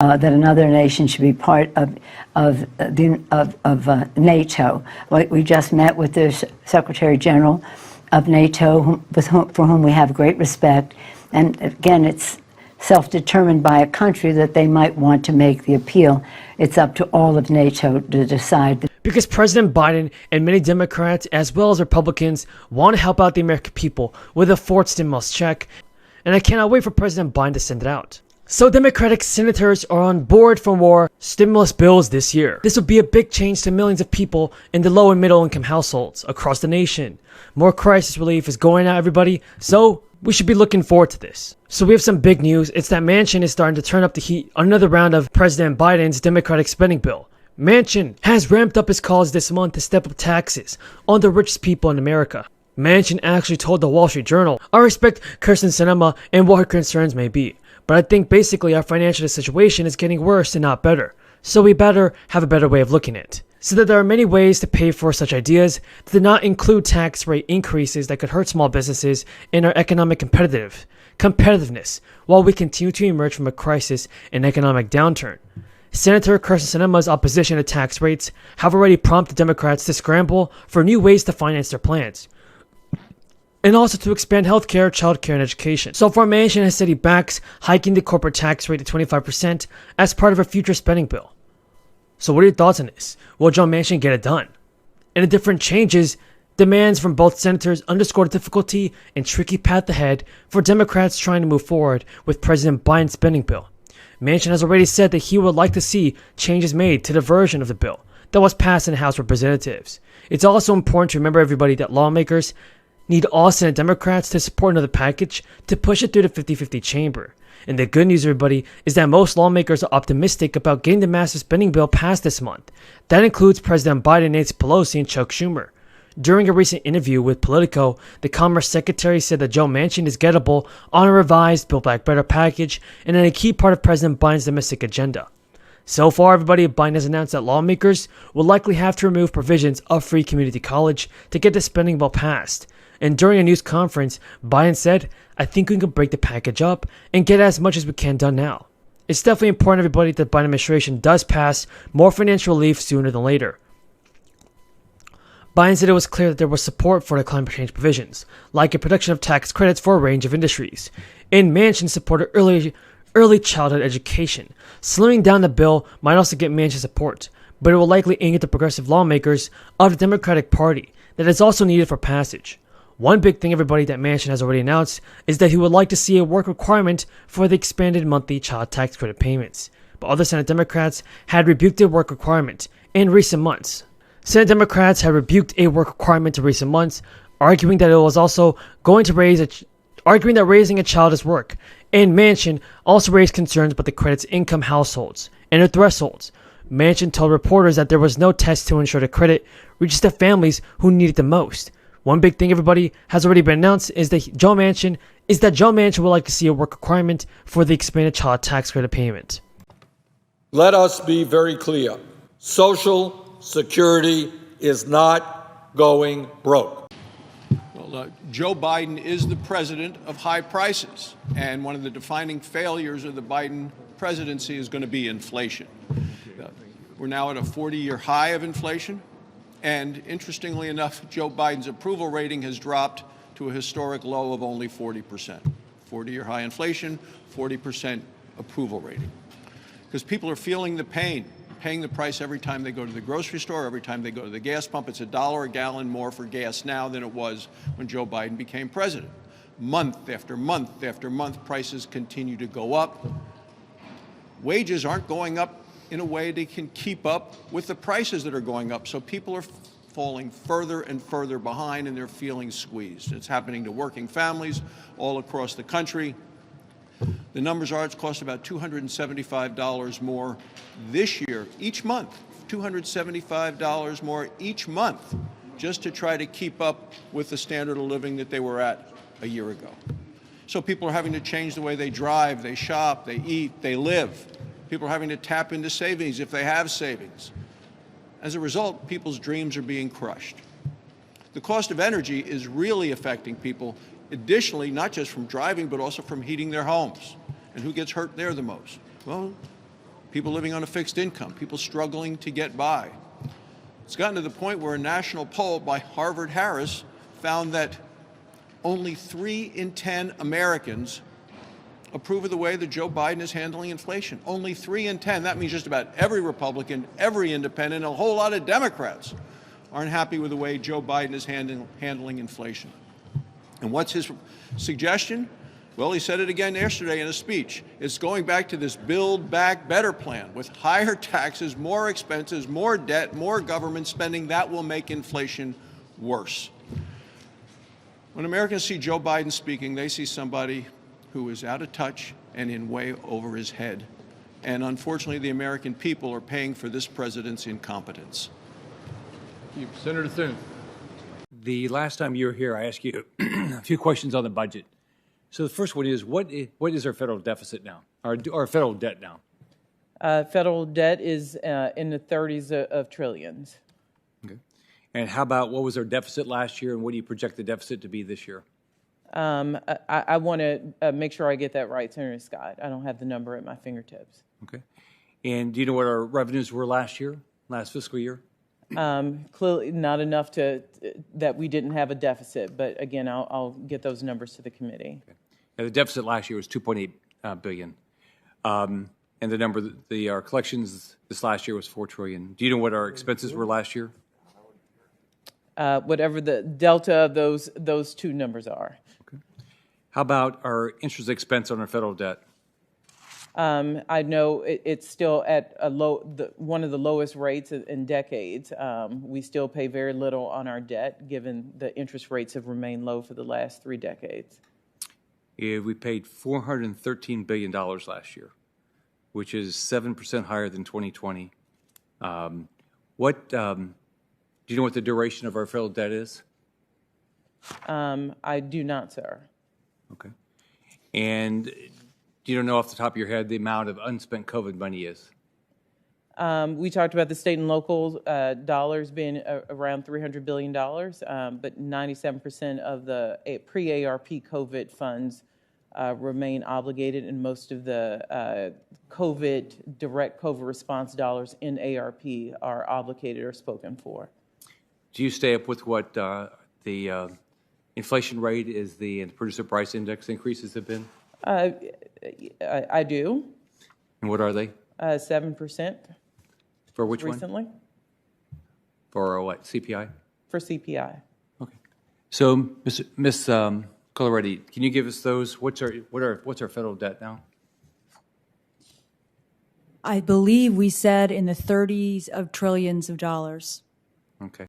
that another nation should be part of NATO. We just met with the Secretary General of NATO, for whom we have great respect, and again, it's self-determined by a country that they might want to make the appeal. It's up to all of NATO to decide. Because President Biden and many Democrats, as well as Republicans, want to help out the American people with a fourth stimulus check, and I cannot wait for President Biden to send it out. So Democratic senators are on board for more stimulus bills this year. This will be a big change to millions of people in the low and middle income households across the nation. More crisis relief is going out, everybody, so we should be looking forward to this. So we have some big news. It's that Manchin is starting to turn up the heat on another round of President Biden's Democratic spending bill. Manchin has ramped up his calls this month to step up taxes on the richest people in America. Manchin actually told the Wall Street Journal, "I respect Kirsten Sinema and what her concerns may be, but I think basically our financial situation is getting worse and not better. So we better have a better way of looking at it." So that there are many ways to pay for such ideas that do not include tax rate increases that could hurt small businesses and our economic competitiveness while we continue to emerge from a crisis and economic downturn. Senator Kirsten Sinema's opposition to tax rates have already prompted Democrats to scramble for new ways to finance their plans, and also to expand healthcare, childcare, and education. So far, Manchin has said he backs hiking the corporate tax rate to 25% as part of a future spending bill. So what are your thoughts on this? Will Joe Manchin get it done? And the different changes, demands from both senators underscore the difficulty and tricky path ahead for Democrats trying to move forward with President Biden's spending bill. Manchin has already said that he would like to see changes made to the version of the bill that was passed in the House of Representatives. It's also important to remember, everybody, that lawmakers need all Senate Democrats to support another package to push it through the 50-50 chamber. And the good news, everybody, is that most lawmakers are optimistic about getting the massive spending bill passed this month. That includes President Biden, Nancy Pelosi, and Chuck Schumer. During a recent interview with Politico, the Commerce Secretary said that Joe Manchin is gettable on a revised Build Back Better package and in a key part of President Biden's domestic agenda. So far, everybody, Biden has announced that lawmakers will likely have to remove provisions of free community college to get the spending bill passed. And during a news conference, Biden said, "I think we can break the package up and get as much as we can done now." It's definitely important, everybody, that the Biden administration does pass more financial relief sooner than later. Biden said it was clear that there was support for the climate change provisions, like a production of tax credits for a range of industries. And Manchin supported early childhood education. Slimming down the bill might also get Manchin support, but it will likely aim at the progressive lawmakers of the Democratic Party that is also needed for passage. One big thing, everybody, that Manchin has already announced is that he would like to see a work requirement for the expanded monthly child tax credit payments. But other Senate Democrats had rebuked the work requirement in recent months. Senate Democrats had rebuked a work requirement in recent months, arguing that it was also going to arguing that raising a child is work. And Manchin also raised concerns about the credit's income households and their thresholds. Manchin told reporters that there was no test to ensure the credit reaches the families who need it the most. One big thing, everybody, has already been announced is that Joe Manchin would like to see a work requirement for the expanded child tax credit payment. Let us be very clear. Social Security is not going broke. Well, Joe Biden is the president of high prices, and one of the defining failures of the Biden presidency is going to be inflation. We're now at a 40-year high of inflation. And interestingly enough, Joe Biden's approval rating has dropped to a historic low of only 40%. 40-year high inflation, 40% approval rating. Because people are feeling the pain, paying the price every time they go to the grocery store, every time they go to the gas pump. It's $1 a gallon more for gas now than it was when Joe Biden became president. Month after month after month, prices continue to go up. Wages aren't going up in a way they can keep up with the prices that are going up. So people are falling further and further behind, and they're feeling squeezed. It's happening to working families all across the country. The numbers are, it's cost about $275 more this year, each month, $275 more each month, just to try to keep up with the standard of living that they were at a year ago. So people are having to change the way they drive, they shop, they eat, they live. People are having to tap into savings if they have savings. As a result, people's dreams are being crushed. The cost of energy is really affecting people, additionally, not just from driving, but also from heating their homes. And who gets hurt there the most? Well, people living on a fixed income, people struggling to get by. It's gotten to the point where a national poll by Harvard-Harris found that only 3 in 10 Americans approve of the way that Joe Biden is handling inflation. Only 3 in 10. That means just about every Republican, every independent, and a whole lot of Democrats aren't happy with the way Joe Biden is handling inflation. And what's his suggestion? Well, he said it again yesterday in a speech. It's going back to this Build Back Better plan with higher taxes, more expenses, more debt, more government spending. That will make inflation worse. When Americans see Joe Biden speaking, they see somebody who is out of touch and in way over his head. And unfortunately, the American people are paying for this president's incompetence. Thank you. Senator Thune. The last time you were here, I asked you a few questions on the budget. So the first one is, what is our federal deficit now, our federal debt now? Federal debt is in the 30s of trillions. Okay. And how about what was our deficit last year, and what do you project the deficit to be this year? I want to make sure I get that right, Senator Scott. I don't have the number at my fingertips. Okay. And do you know what our revenues were last year, last fiscal year? Clearly not enough that we didn't have a deficit, but again, I'll get those numbers to the committee. Okay. Now, the deficit last year was $2.8 billion. And the number, our collections this last year was $4 trillion. Do you know what our expenses were last year? Whatever the delta of those two numbers are. Okay. How about our interest expense on our federal debt? I know it's still at one of the lowest rates in decades. We still pay very little on our debt, given the interest rates have remained low for the last 3 decades. Yeah, we paid $413 billion last year, which is 7% higher than 2020. Do you know what the duration of our federal debt is? I do not, sir. Okay. And do you know off the top of your head the amount of unspent COVID money is? We talked about the state and local dollars being around $300 billion, but 97% of the pre-ARP COVID funds remain obligated, and most of the direct COVID response dollars in ARP are obligated or spoken for. Do you stay up with what the inflation rate is, the producer price index increases have been? I do. And what are they? 7%. For which recently? one? For what, CPI? For CPI. Okay. So, Ms. Coloretti, can you give us those? What's our federal debt now? I believe we said in the 30s of trillions of dollars. Okay.